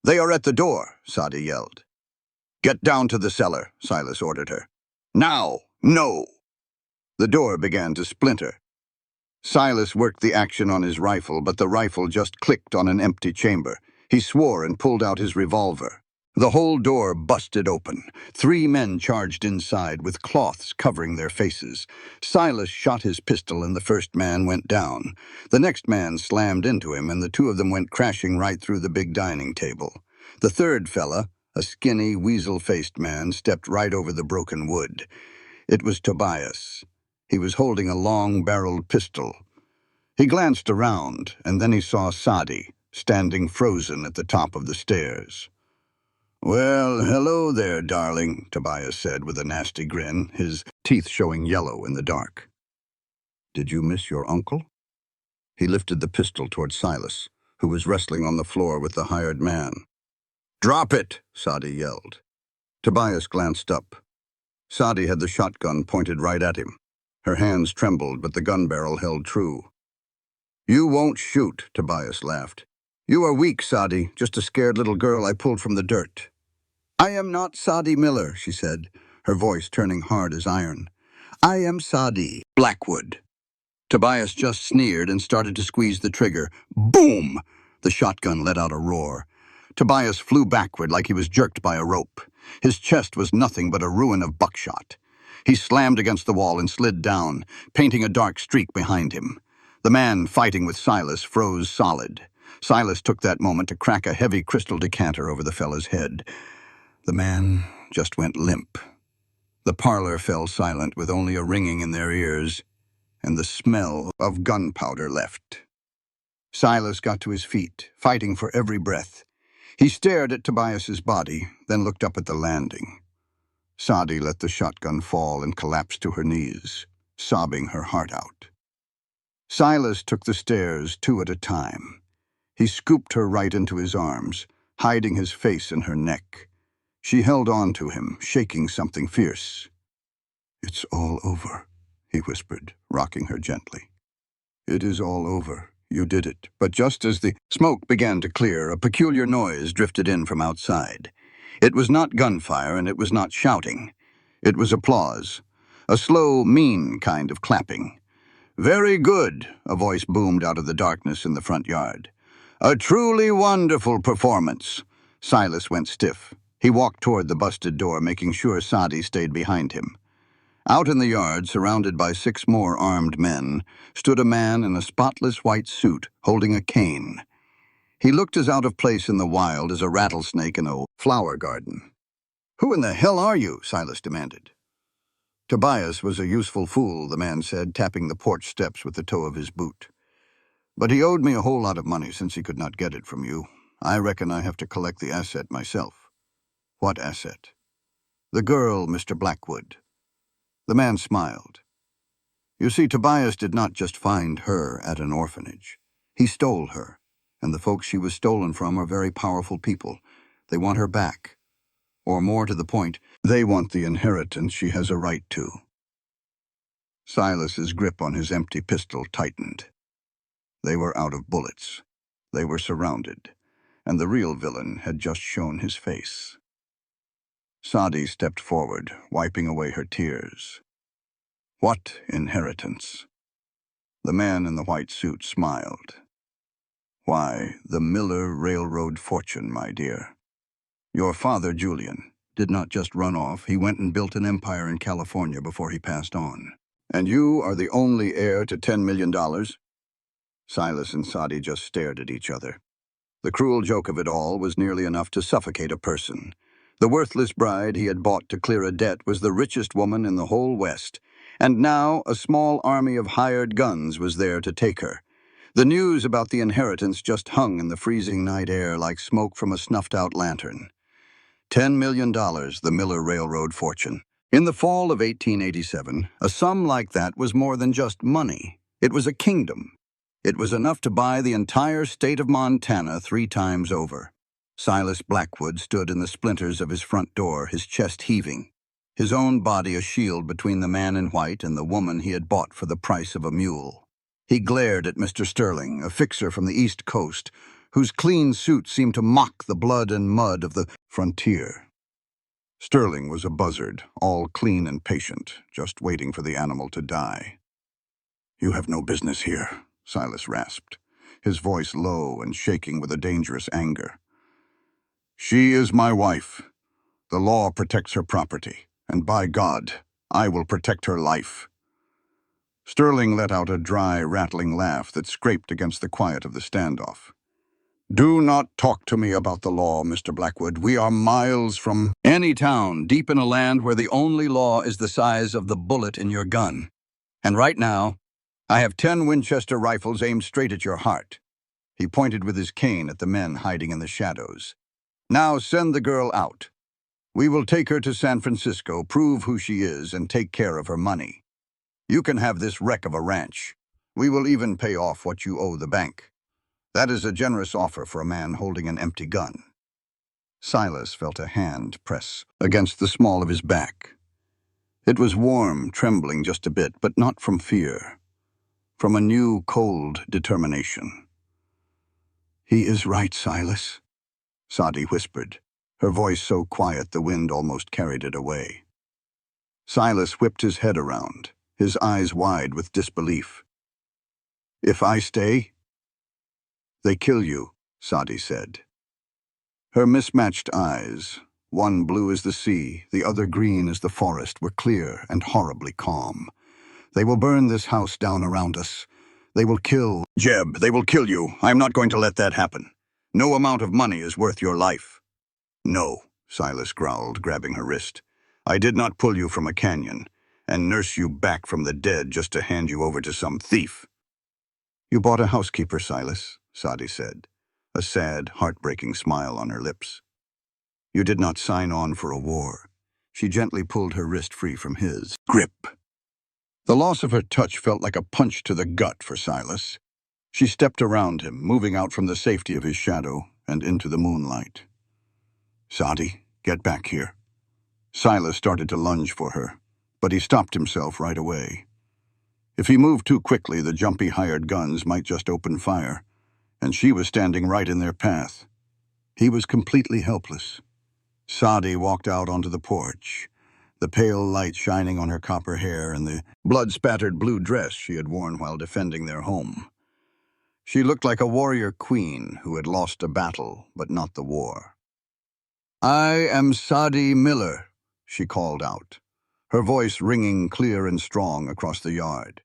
They are at the door, Sadi yelled. Get down to the cellar, Silas ordered her. Now! No! The door began to splinter. Silas worked the action on his rifle, but the rifle just clicked on an empty chamber. He swore and pulled out his revolver. The whole door busted open. 3 men charged inside with cloths covering their faces. Silas shot his pistol and the first man went down. The next man slammed into him and the 2 of them went crashing right through the big dining table. The third fella, a skinny, weasel-faced man, stepped right over the broken wood. It was Tobias. He was holding a long-barreled pistol. He glanced around, and then he saw Sadi, standing frozen at the top of the stairs. Well, hello there, darling, Tobias said with a nasty grin, his teeth showing yellow in the dark. Did you miss your uncle? He lifted the pistol toward Silas, who was wrestling on the floor with the hired man. Drop it, Sadi yelled. Tobias glanced up. Sadi had the shotgun pointed right at him. Her hands trembled, but the gun barrel held true. "You won't shoot," Tobias laughed. "You are weak, Sadie, just a scared little girl I pulled from the dirt." "I am not Sadie Miller," she said, her voice turning hard as iron. "I am Sadie Blackwood." Tobias just sneered and started to squeeze the trigger. Boom! The shotgun let out a roar. Tobias flew backward like he was jerked by a rope. His chest was nothing but a ruin of buckshot. He slammed against the wall and slid down, painting a dark streak behind him. The man fighting with Silas froze solid. Silas took that moment to crack a heavy crystal decanter over the fella's head. The man just went limp. The parlor fell silent with only a ringing in their ears and the smell of gunpowder left. Silas got to his feet, fighting for every breath. He stared at Tobias's body, then looked up at the landing. Sadie let the shotgun fall and collapsed to her knees, sobbing her heart out. Silas took the stairs 2 at a time. He scooped her right into his arms, hiding his face in her neck. She held on to him, shaking something fierce. "It's all over," he whispered, rocking her gently. "It is all over. You did it." But just as the smoke began to clear, a peculiar noise drifted in from outside. It was not gunfire and it was not shouting. It was applause, a slow, mean kind of clapping. "Very good," a voice boomed out of the darkness in the front yard. "A truly wonderful performance." Silas went stiff. He walked toward the busted door, making sure Sadie stayed behind him. Out in the yard, surrounded by 6 more armed men, stood a man in a spotless white suit, holding a cane. He looked as out of place in the wild as a rattlesnake in a flower garden. "Who in the hell are you?" Silas demanded. "Tobias was a useful fool," the man said, tapping the porch steps with the toe of his boot. "But he owed me a whole lot of money since he could not get it from you. I reckon I have to collect the asset myself." "What asset?" "The girl, Mr. Blackwood." The man smiled. "You see, Tobias did not just find her at an orphanage. He stole her, and the folks she was stolen from are very powerful people. They want her back. Or more to the point, they want the inheritance she has a right to." Silas's grip on his empty pistol tightened. They were out of bullets. They were surrounded, and the real villain had just shown his face. Sadie stepped forward, wiping away her tears. "What inheritance?" The man in the white suit smiled. "Why, the Miller Railroad fortune, my dear. Your father, Julian, did not just run off. He went and built an empire in California before he passed on. And you are the only heir to $10 million? Silas and Sadie just stared at each other. The cruel joke of it all was nearly enough to suffocate a person. The worthless bride he had bought to clear a debt was the richest woman in the whole West, and now a small army of hired guns was there to take her. The news about the inheritance just hung in the freezing night air like smoke from a snuffed-out lantern. $10 million, the Miller Railroad fortune. In the fall of 1887, a sum like that was more than just money. It was a kingdom. It was enough to buy the entire state of Montana 3 times over. Silas Blackwood stood in the splinters of his front door, his chest heaving, his own body a shield between the man in white and the woman he had bought for the price of a mule. He glared at Mr. Sterling, a fixer from the East Coast, whose clean suit seemed to mock the blood and mud of the frontier. Sterling was a buzzard, all clean and patient, just waiting for the animal to die. "You have no business here," Silas rasped, his voice low and shaking with a dangerous anger. "She is my wife. The law protects her property, and by God, I will protect her life." Sterling let out a dry, rattling laugh that scraped against the quiet of the standoff. "Do not talk to me about the law, Mr. Blackwood. We are miles from any town, deep in a land where the only law is the size of the bullet in your gun. And right now, I have 10 Winchester rifles aimed straight at your heart." He pointed with his cane at the men hiding in the shadows. "Now send the girl out. We will take her to San Francisco, prove who she is, and take care of her money. You can have this wreck of a ranch. We will even pay off what you owe the bank. That is a generous offer for a man holding an empty gun." Silas felt a hand press against the small of his back. It was warm, trembling just a bit, but not from fear, from a new, cold determination. "He is right, Silas," Sadie whispered, her voice so quiet the wind almost carried it away. Silas whipped his head around, his eyes wide with disbelief. "If I stay?" "They kill you," Sadie said. Her mismatched eyes, one blue as the sea, the other green as the forest, were clear and horribly calm. "They will burn this house down around us. They will kill—" "Jeb, they will kill you. I am not going to let that happen. No amount of money is worth your life." "No," Silas growled, grabbing her wrist. "I did not pull you from a canyon and nurse you back from the dead just to hand you over to some thief." "You bought a housekeeper, Silas," Sadie said, a sad, heartbreaking smile on her lips. "You did not sign on for a war." She gently pulled her wrist free from his grip. The loss of her touch felt like a punch to the gut for Silas. She stepped around him, moving out from the safety of his shadow and into the moonlight. "Sadie, get back here." Silas started to lunge for her, but he stopped himself right away. If he moved too quickly, the jumpy hired guns might just open fire, and she was standing right in their path. He was completely helpless. Sadie walked out onto the porch, the pale light shining on her copper hair and the blood-spattered blue dress she had worn while defending their home. She looked like a warrior queen who had lost a battle, but not the war. "I am Sadie Miller," she called out, her voice ringing clear and strong across the yard.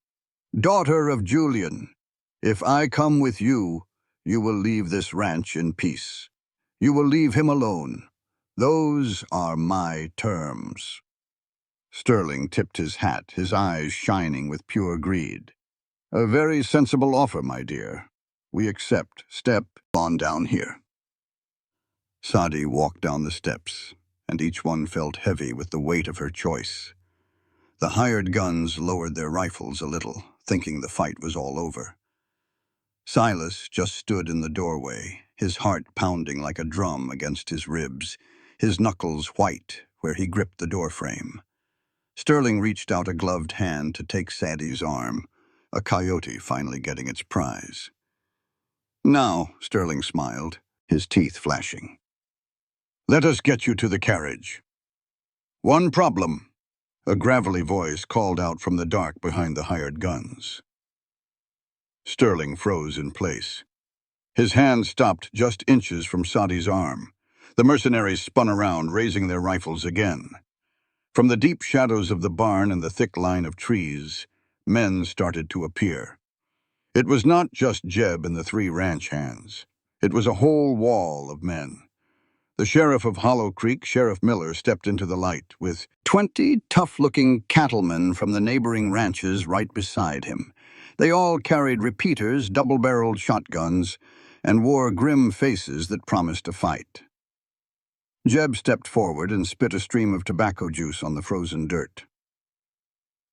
"Daughter of Julian, if I come with you, you will leave this ranch in peace. You will leave him alone. Those are my terms." Sterling tipped his hat, his eyes shining with pure greed. "A very sensible offer, my dear. We accept. Step on down here." Sadie walked down the steps, and each one felt heavy with the weight of her choice. The hired guns lowered their rifles a little, thinking the fight was all over. Silas just stood in the doorway, his heart pounding like a drum against his ribs, his knuckles white where he gripped the doorframe. Sterling reached out a gloved hand to take Sadie's arm, a coyote finally getting its prize. "Now," Sterling smiled, his teeth flashing. "Let us get you to the carriage." "One problem," a gravelly voice called out from the dark behind the hired guns. Sterling froze in place. His hand stopped just inches from Sadie's arm. The mercenaries spun around, raising their rifles again. From the deep shadows of the barn and the thick line of trees, men started to appear. It was not just Jeb and the three ranch hands. It was a whole wall of men. The sheriff of Hollow Creek, Sheriff Miller, stepped into the light, with 20 tough-looking cattlemen from the neighboring ranches right beside him. They all carried repeaters, double-barreled shotguns, and wore grim faces that promised a fight. Jeb stepped forward and spit a stream of tobacco juice on the frozen dirt.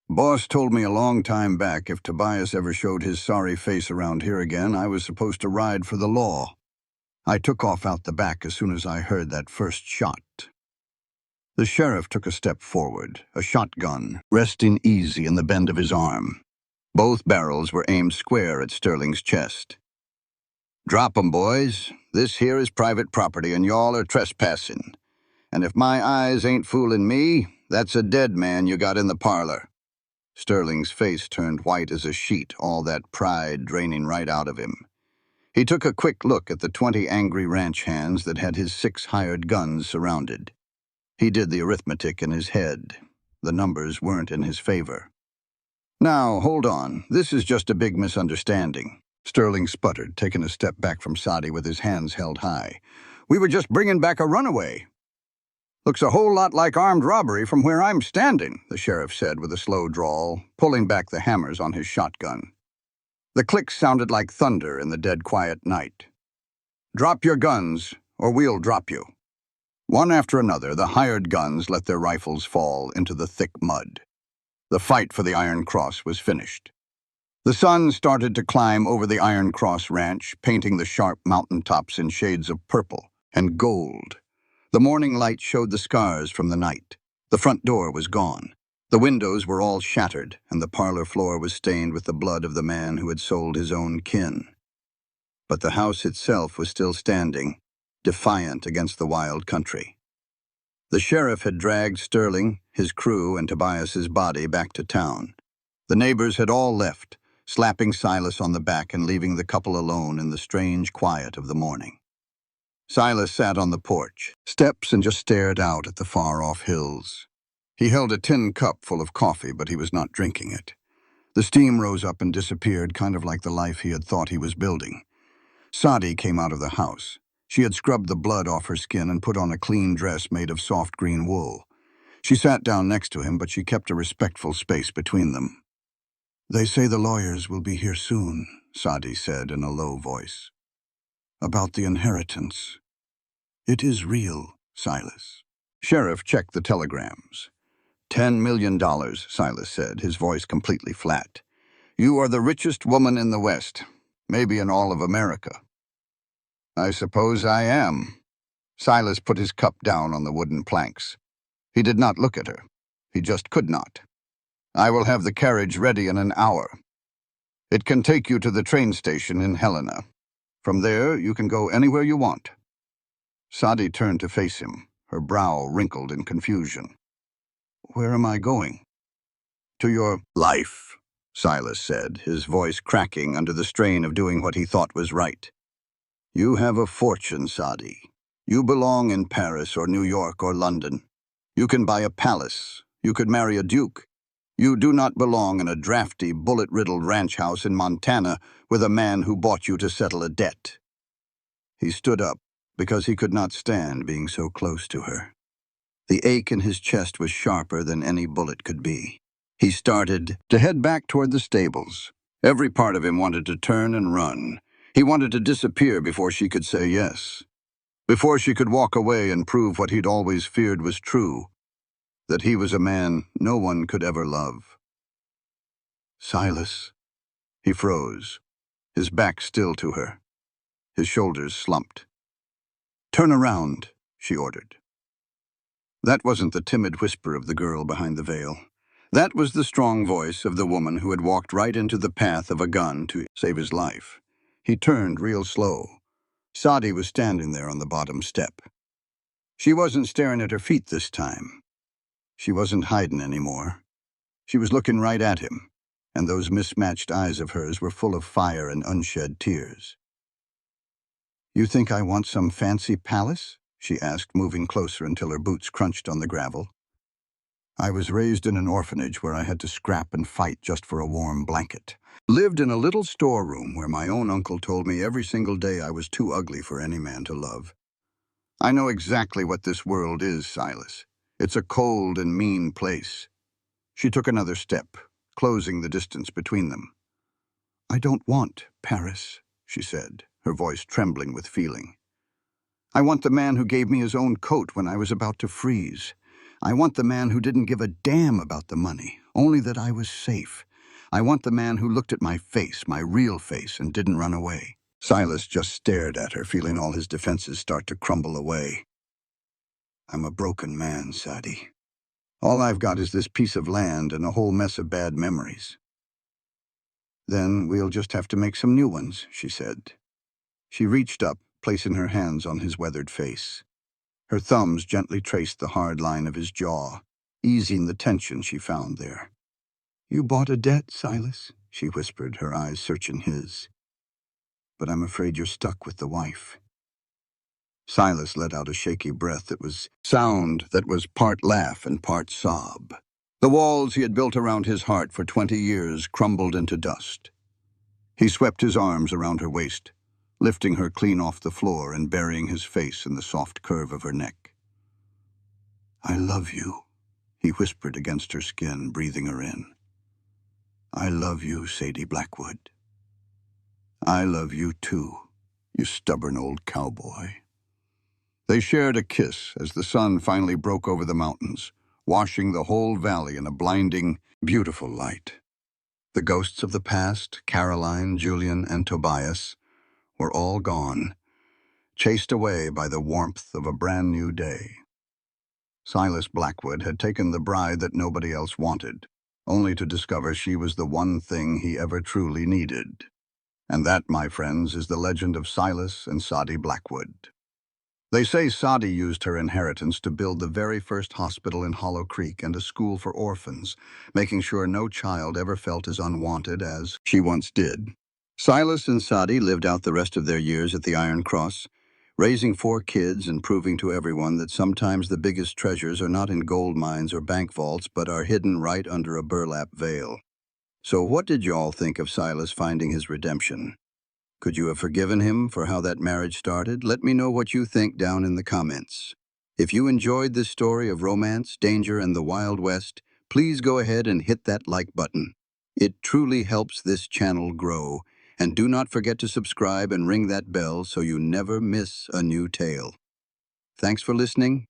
"Boss told me a long time back if Tobias ever showed his sorry face around here again, I was supposed to ride for the law. I took off out the back as soon as I heard that first shot." The sheriff took a step forward, a shotgun resting easy in the bend of his arm. Both barrels were aimed square at Sterling's chest. "Drop 'em, boys. This here is private property and y'all are trespassing. And if my eyes ain't fooling me, that's a dead man you got in the parlor." Sterling's face turned white as a sheet, all that pride draining right out of him. He took a quick look at the 20 angry ranch hands that had his 6 hired guns surrounded. He did the arithmetic in his head. The numbers weren't in his favor. "Now, hold on. This is just a big misunderstanding," Sterling sputtered, taking a step back from Sadie with his hands held high. "We were just bringing back a runaway." "Looks a whole lot like armed robbery from where I'm standing," the sheriff said with a slow drawl, pulling back the hammers on his shotgun. The click sounded like thunder in the dead quiet night. "Drop your guns, or we'll drop you." One after another, the hired guns let their rifles fall into the thick mud. The fight for the Iron Cross was finished. The sun started to climb over the Iron Cross Ranch, painting the sharp mountaintops in shades of purple and gold. The morning light showed the scars from the night. The front door was gone. The windows were all shattered, and the parlor floor was stained with the blood of the man who had sold his own kin. But the house itself was still standing, defiant against the wild country. The sheriff had dragged Sterling, his crew, and Tobias's body back to town. The neighbors had all left, slapping Silas on the back and leaving the couple alone in the strange quiet of the morning. Silas sat on the porch steps and just stared out at the far-off hills. He held a tin cup full of coffee, but he was not drinking it. The steam rose up and disappeared, kind of like the life he had thought he was building. Sadie came out of the house. She had scrubbed the blood off her skin and put on a clean dress made of soft green wool. She sat down next to him, but she kept a respectful space between them. "They say the lawyers will be here soon," Sadie said in a low voice. "About the inheritance. It is real, Silas." Sheriff checked the telegrams. $10 million, Silas said, his voice completely flat. "You are the richest woman in the West, maybe in all of America." "I suppose I am." Silas put his cup down on the wooden planks. He did not look at her. He just could not. "I will have the carriage ready in an hour. It can take you to the train station in Helena. From there, you can go anywhere you want." Sadie turned to face him, her brow wrinkled in confusion. "Where am I going?" "To your life," Silas said, his voice cracking under the strain of doing what he thought was right. "You have a fortune, Sadie. You belong in Paris or New York or London. You can buy a palace. You could marry a duke. You do not belong in a drafty, bullet-riddled ranch house in Montana with a man who bought you to settle a debt." He stood up because he could not stand being so close to her. The ache in his chest was sharper than any bullet could be. He started to head back toward the stables. Every part of him wanted to turn and run. He wanted to disappear before she could say yes. Before she could walk away and prove what he'd always feared was true, that he was a man no one could ever love. "Silas." He froze, his back still to her. His shoulders slumped. "Turn around," she ordered. That wasn't the timid whisper of the girl behind the veil. That was the strong voice of the woman who had walked right into the path of a gun to save his life. He turned real slow. Sadie was standing there on the bottom step. She wasn't staring at her feet this time. She wasn't hiding anymore. She was looking right at him, and those mismatched eyes of hers were full of fire and unshed tears. "You think I want some fancy palace?" she asked, moving closer until her boots crunched on the gravel. "I was raised in an orphanage where I had to scrap and fight just for a warm blanket. Lived in a little storeroom where my own uncle told me every single day I was too ugly for any man to love. I know exactly what this world is, Silas. It's a cold and mean place." She took another step, closing the distance between them. "I don't want Paris," she said, her voice trembling with feeling. "I want the man who gave me his own coat when I was about to freeze. I want the man who didn't give a damn about the money, only that I was safe. I want the man who looked at my face, my real face, and didn't run away." Silas just stared at her, feeling all his defenses start to crumble away. "I'm a broken man, Sadie. All I've got is this piece of land and a whole mess of bad memories." "Then we'll just have to make some new ones," she said. She reached up, placing her hands on his weathered face. Her thumbs gently traced the hard line of his jaw, easing the tension she found there. "You bought a debt, Silas," she whispered, her eyes searching his. "But I'm afraid you're stuck with the wife." Silas let out a shaky breath that was part laugh and part sob. The walls he had built around his heart for 20 years crumbled into dust. He swept his arms around her waist, lifting her clean off the floor and burying his face in the soft curve of her neck. "I love you," he whispered against her skin, breathing her in. "I love you, Sadie Blackwood. I love you too, you stubborn old cowboy." They shared a kiss as the sun finally broke over the mountains, washing the whole valley in a blinding, beautiful light. The ghosts of the past, Caroline, Julian, and Tobias, were all gone, chased away by the warmth of a brand new day. Silas Blackwood had taken the bride that nobody else wanted, only to discover she was the one thing he ever truly needed. And that, my friends, is the legend of Silas and Sadie Blackwood. They say Sadie used her inheritance to build the very first hospital in Hollow Creek and a school for orphans, making sure no child ever felt as unwanted as she once did. Silas and Sadie lived out the rest of their years at the Iron Cross, raising 4 kids and proving to everyone that sometimes the biggest treasures are not in gold mines or bank vaults, but are hidden right under a burlap veil. So what did you all think of Silas finding his redemption? Could you have forgiven him for how that marriage started? Let me know what you think down in the comments. If you enjoyed this story of romance, danger, and the Wild West, please go ahead and hit that like button. It truly helps this channel grow. And do not forget to subscribe and ring that bell so you never miss a new tale. Thanks for listening,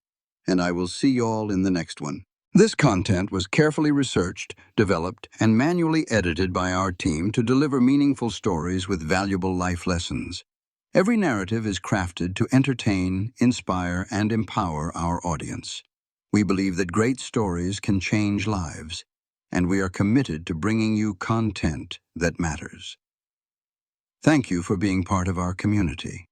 and I will see you all in the next one. This content was carefully researched, developed, and manually edited by our team to deliver meaningful stories with valuable life lessons. Every narrative is crafted to entertain, inspire, and empower our audience. We believe that great stories can change lives, and we are committed to bringing you content that matters. Thank you for being part of our community.